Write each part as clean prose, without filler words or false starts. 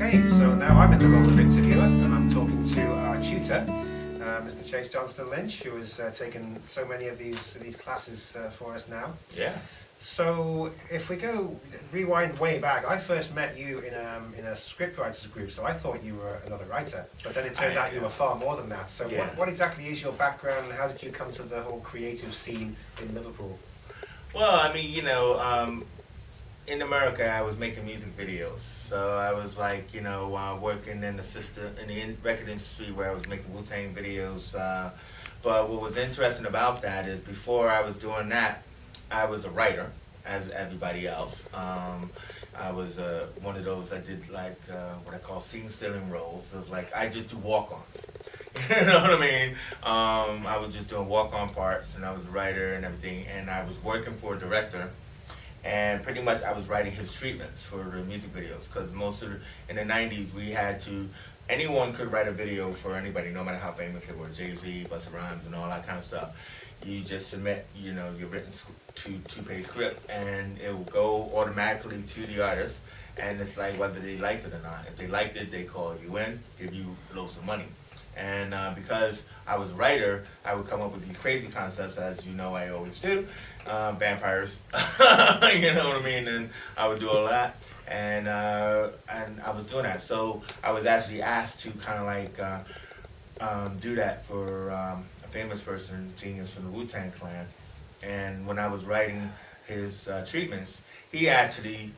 Okay, so now I'm in the role of interviewer, and I'm talking to our tutor, Mr. Chase Johnston-Lynch, who has taken so many of these classes for us now. Yeah. So if we go rewind way back, I first met you in a scriptwriters group, so I thought you were another writer, but then it turned out you were far more than that. So Yeah. what exactly is your background, and how did you come to the whole creative scene in Liverpool? Well, I mean, in America, I was making music videos. So I was like, working in the record industry where I was making Wu-Tang videos. But what was interesting about that is before I was doing that, I was a writer, as everybody else. I was one of those that did like what I call scene-stealing roles. It was like I just do walk-ons. You know what I mean? I was just doing walk-on parts, and I was a writer and everything. And I was working for a director, and pretty much I was writing his treatments for the music videos. Because in the '90s, we had to. Anyone could write a video for anybody, no matter how famous they were. Jay-Z, Busta Rhymes, and all that kind of stuff. You just submit, your written two-page script, and it will go automatically to the artist, and it's like whether they liked it or not. If they liked it, they call you in, give you loads of money. And because I was a writer, I would come up with these crazy concepts, as you know I always do, vampires, you know what I mean, and I would do all that. And I was doing that, so I was actually asked to kind of like do that for a famous person, genius from the Wu-Tang Clan. And when I was writing his treatments, he actually,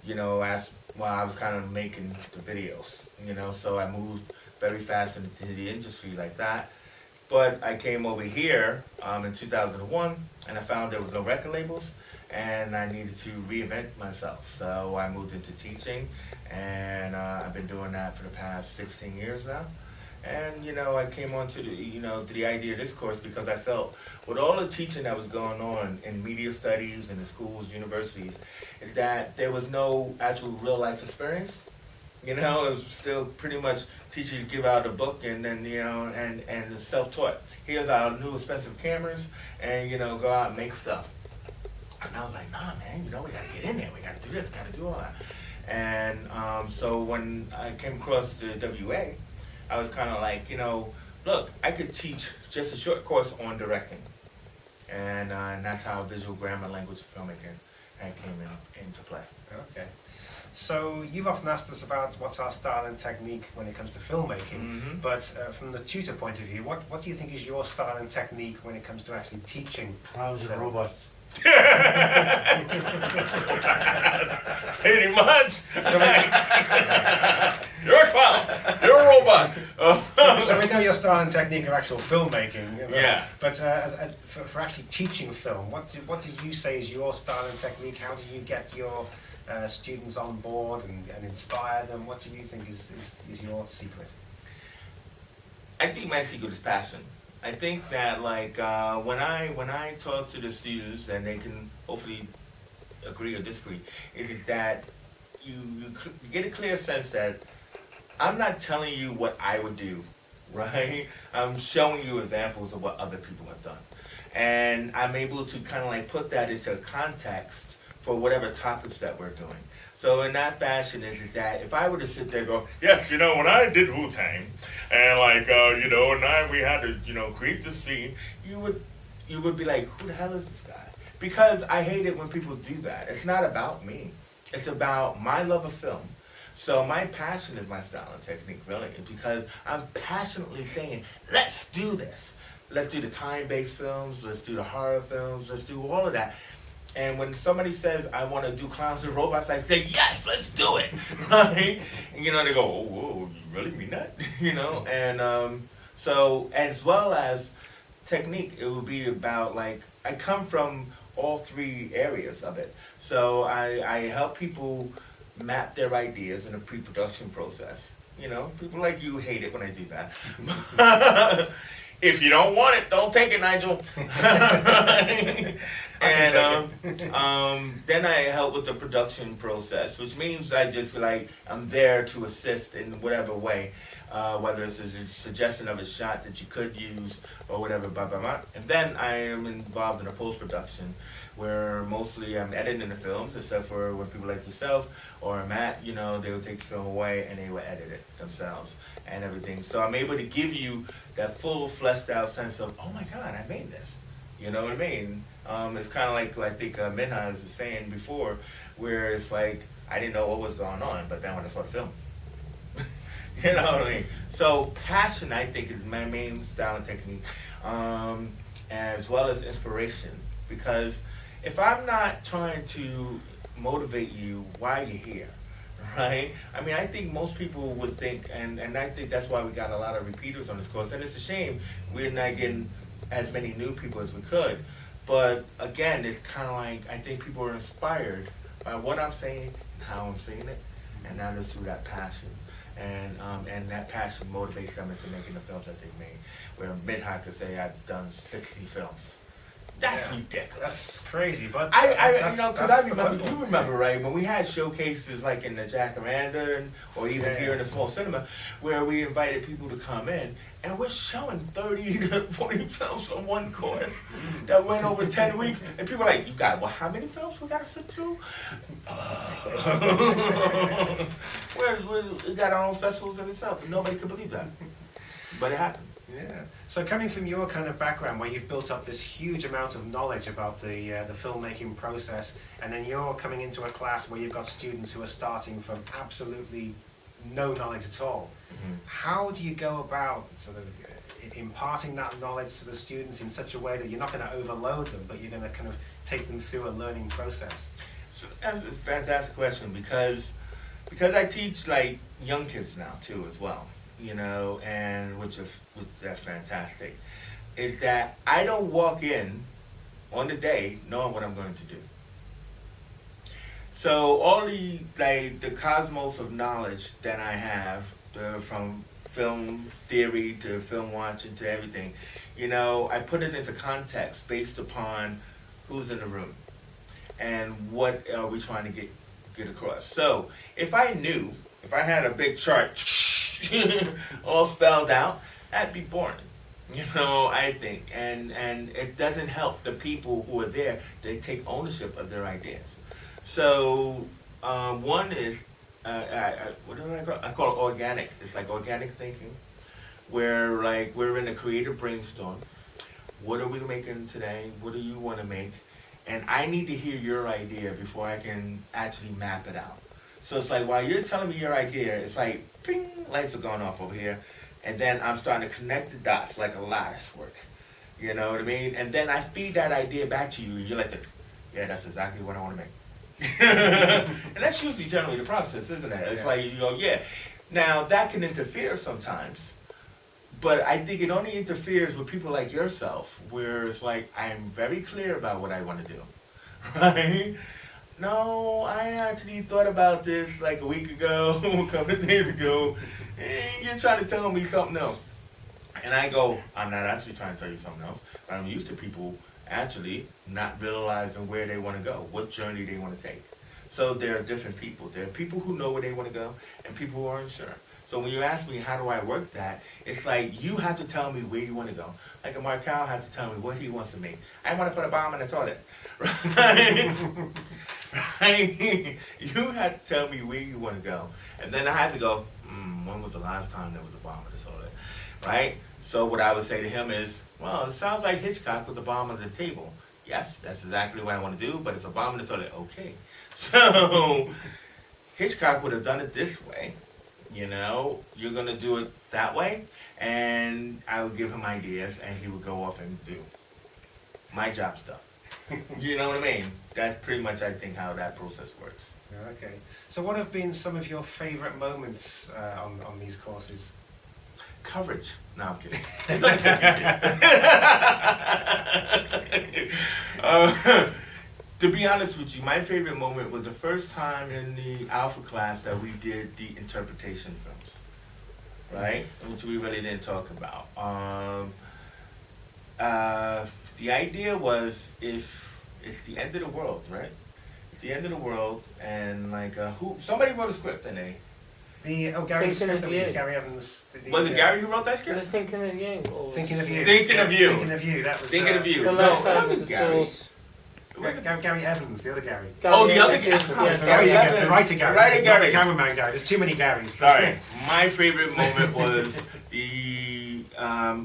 asked while I was kind of making the videos, so I moved very fast into the industry like that. But I came over here in 2001, and I found there was no record labels, and I needed to reinvent myself. So I moved into teaching, and I've been doing that for the past 16 years now. And I came on to the idea of this course because I felt with all the teaching that was going on in media studies and the schools, universities, is that there was no actual real life experience. It was still pretty much teachers give out a book and then and it's self-taught. Here's our new expensive cameras, and go out and make stuff. And I was like, nah, man, we gotta get in there. We gotta do this, gotta do all that. And so when I came across the WEA, I was kind of like, look, I could teach just a short course on directing. And that's how visual grammar, language, filmmaking came into play. Okay. So you've often asked us about what's our style and technique when it comes to filmmaking, Mm-hmm. but from the tutor point of view, what do you think is your style and technique when it comes to actually teaching? Clowns and film? robots. Pretty much. You're a clown. You're a robot. So we know your style and technique of actual filmmaking. Yeah. But for actually teaching film, what do you say is your style and technique? How do you get your students on board and inspire them? What do you think is your secret? I think my secret is passion. I think that when I talk to the students, and they can hopefully agree or disagree, is that you get a clear sense that I'm not telling you what I would do, right? I'm showing you examples of what other people have done. And I'm able to kind of like put that into context for whatever topics that we're doing. So in that fashion is that if I were to sit there and go, yes, when I did Wu-Tang, and and we had to, create the scene, you would be like, who the hell is this guy? Because I hate it when people do that. It's not about me. It's about my love of film. So my passion is my style and technique, really, because I'm passionately saying, let's do this. Let's do the time-based films. Let's do the horror films. Let's do all of that. And when somebody says, I want to do clowns and robots, I say, yes, let's do it. Right? And, they go, oh, whoa, you really mean that? And so as well as technique, it would be about, I come from all three areas of it. So I help people map their ideas in a pre-production process. People like you hate it when I do that. If you don't want it, don't take it, Nigel. And then I help with the production process, which means I'm there to assist in whatever way, whether it's a suggestion of a shot that you could use or whatever, blah, blah, blah. And then I am involved in the post-production, where mostly I'm editing the films, except for when people like yourself or Matt, you know, they would take the film away and they would edit it themselves and everything. So I'm able to give you that full fleshed out sense of, oh my God, I made this. You know what I mean? It's kind of like I think Minhaj was saying before, where it's like, I didn't know what was going on, but then when I saw the film, you know what I mean? So passion, I think, is my main style and technique, as well as inspiration. Because if I'm not trying to motivate you, why are you here? Right? I mean, I think most people would think, and I think that's why we got a lot of repeaters on this course, and it's a shame we're not getting as many new people as we could. But again, it's kind of like, I think people are inspired by what I'm saying and how I'm saying it, and that is through that passion. And that passion motivates them into making the films that they've made. Where Midhigh could say, I've done 60 films. That's ridiculous. That's crazy, but I remember, you remember, right, when we had showcases like in the Jacaranda or even here in the small cinema, where we invited people to come in, and we're showing 30 to 40 films on one course that went over 10 weeks, and people are like, you got, well, how many films we got to sit through? We got our own festivals in itself, and nobody could believe that, but it happened. Yeah. So coming from your kind of background, where you've built up this huge amount of knowledge about the filmmaking process, and then you're coming into a class where you've got students who are starting from absolutely no knowledge at all. Mm-hmm. How do you go about sort of imparting that knowledge to the students in such a way that you're not going to overload them, but you're going to kind of take them through a learning process? So that's a fantastic question, because I teach like young kids now too as well. You know, and which that's fantastic, is that I don't walk in on the day knowing what I'm going to do. So all the cosmos of knowledge that I have, from film theory to film watching to everything, you know, I put it into context based upon who's in the room and what are we trying to get across. So if I had a big chart all spelled out, that'd be boring, you know, I think, and it doesn't help the people who are there. They take ownership of their ideas. So one is what do I call it? I call it organic. It's like organic thinking, where like we're in a creative brainstorm. What are we making today? What do you want to make? And I need to hear your idea before I can actually map it out. So it's like, while you're telling me your idea, it's like, ping, lights are going off over here. And then I'm starting to connect the dots like a lattice work. You know what I mean? And then I feed that idea back to you, and you're like, yeah, that's exactly what I want to make. And that's usually generally the process, isn't it? It's like, you go, yeah. Now, that can interfere sometimes. But I think it only interferes with people like yourself, where it's like, I'm very clear about what I want to do. Right? No, I actually thought about this like a week ago, a couple of days ago, and you're trying to tell me something else. And I go, I'm not actually trying to tell you something else, but I'm used to people actually not realizing where they want to go, what journey they want to take. So there are different people. There are people who know where they want to go, and people who aren't sure. So when you ask me, how do I work that, it's like you have to tell me where you want to go. Like a Markel has to tell me what he wants to make. I want to put a bomb in the toilet. Right? Right? You have to tell me where you want to go. And then I had to go, when was the last time there was a bomb in the toilet? Right? So what I would say to him is, well, it sounds like Hitchcock with the bomb on the table. Yes, that's exactly what I want to do, but it's a bomb in the toilet. Okay. So Hitchcock would have done it this way. You know, you're going to do it that way. And I would give him ideas, and he would go off and do. My job's done. You know what I mean? That's pretty much, I think, how that process works. Okay. So what have been some of your favorite moments on these courses? Coverage. No, I'm kidding. To be honest with you, my favorite moment was the first time in the Alpha class that we did the interpretation films, right? Which we really didn't talk about. The idea was, if it's the end of the world, right? It's the end of the world, and like somebody wrote a script, and Gary's script, Gary Evans. Was it Gary who wrote that script? Was it Thinking of You? Thinking of You. Thinking of You. Thinking of You. That was. Thinking of You. The No, last it time wasn't Gary. Gary Evans, the other Gary. Oh, the other Gary. The writer Gary. Writer Gary. Not the cameraman Gary. There's too many Garys. Sorry. My favorite moment was the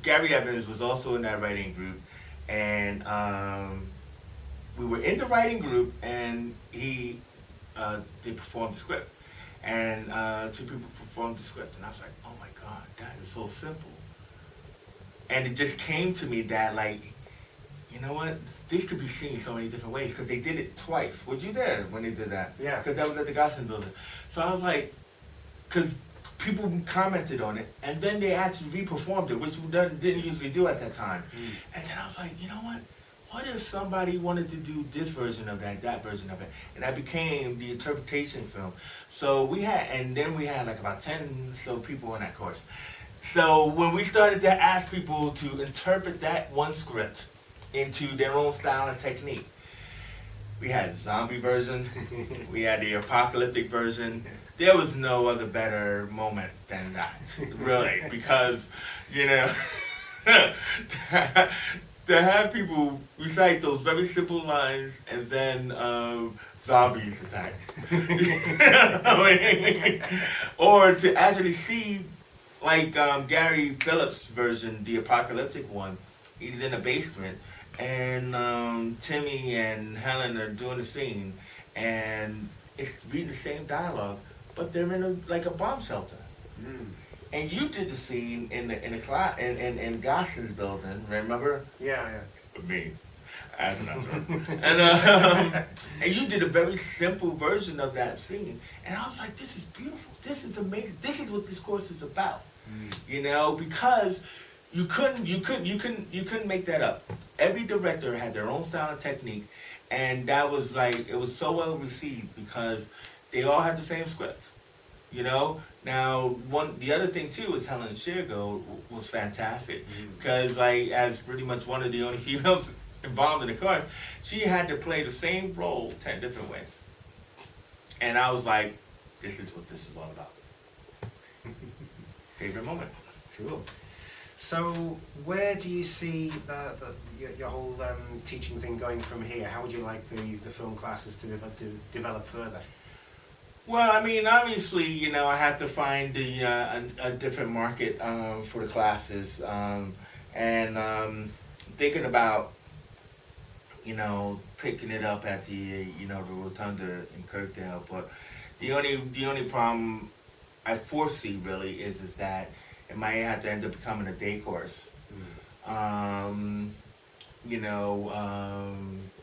Gary Evans was also in that writing group, and we were in the writing group, and they performed the script, and 2 people performed the script, and I was like, oh my God, that is so simple. And it just came to me that, like, you know what? This could be seen so many different ways, because they did it twice. Were you there when they did that? Yeah. Because that was at the Goslin building. So I was like, because people commented on it, and then they actually re-performed it, which we didn't usually do at that time. And then I was like, you know what? What if somebody wanted to do this version of that version of it? And that became the interpretation film. So then we had like about 10 so people in that course. So when we started to ask people to interpret that one script into their own style and technique, we had zombie version, we had the apocalyptic version. There was no other better moment than that, really, because, you know, to have people recite those very simple lines and then zombies attack. I mean, or to actually see, like Gary Phillips' version, the apocalyptic one, he's in a basement, and Timmy and Helen are doing the scene, and it's reading the same dialogue, but they're in a bomb shelter. And you did the scene in Goslin's building, remember? Yeah. Me, as an actor. And you did a very simple version of that scene, and I was like, this is beautiful. This is amazing. This is what this course is about. You know, because you couldn't make that up. Every director had their own style and technique, and that was like, it was so well received because they all had the same script. You know, now the other thing too is Helen Shergo was fantastic because like as pretty much one of the only females involved in the course, she had to play the same role 10 different ways, and I was like, this is what this is all about. Favorite moment. Cool. So where do you see your whole teaching thing going from here? How would you like the film classes to develop further? Well, I mean, obviously, you know, I have to find a different market for the classes, and thinking about, you know, picking it up at the the Rotunda in Kirkdale. But the only problem I foresee really is that it might have to end up becoming a day course,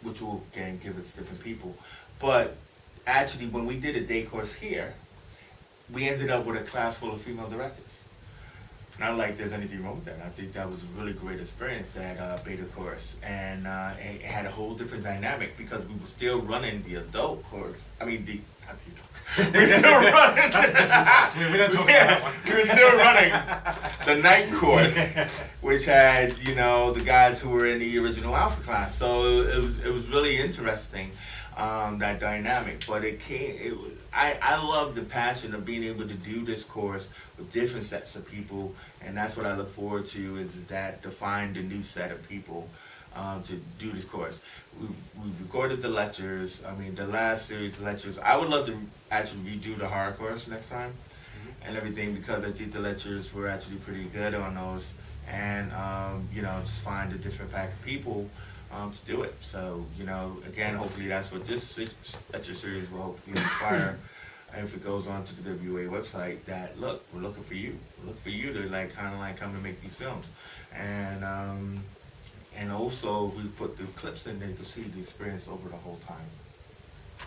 which will again give us different people, but. Actually, when we did a day course here, we ended up with a class full of female directors. Not like there's anything wrong with that. I think that was a really great experience, that beta course. And it had a whole different dynamic because we were still running the adult course. I mean, not the adult. We were still running. That's a different class. We don't talk about that one. We were still running the night course, which had, the guys who were in the original Alpha class. So it was really interesting. That dynamic, but I love the passion of being able to do this course with different sets of people, and that's what I look forward to, is that to find a new set of people to do this course. We've recorded the lectures. I mean, the last series of lectures, I would love to actually redo the horror course next time and everything, because I think the lectures were actually pretty good on those, and just find a different pack of people to do it. So, again, hopefully that's what this lecture series will hopefully inspire. If it goes on to the WEA website, that look, we're looking for you. We're looking for you to come and make these films. And also we put the clips in there to see the experience over the whole time.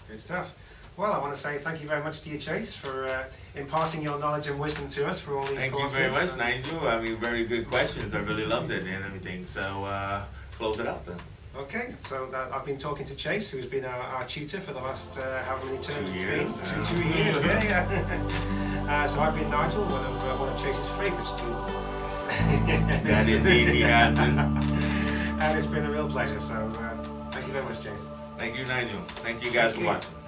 Good stuff. Well, I want to say thank you very much to you, Chase, for imparting your knowledge and wisdom to us for all these courses. Thank you very much, Nigel. I mean, very good questions. I really loved it and everything. So, close it out then. Okay, so I've been talking to Chase, who's been our tutor for the last however many terms 2 it's years. been. Two years, yeah. So I've been Nigel, one of Chase's favourite students. That indeed he has been. And it's been a real pleasure, so thank you very much, Chase. Thank you, Nigel. Thank you guys for watching.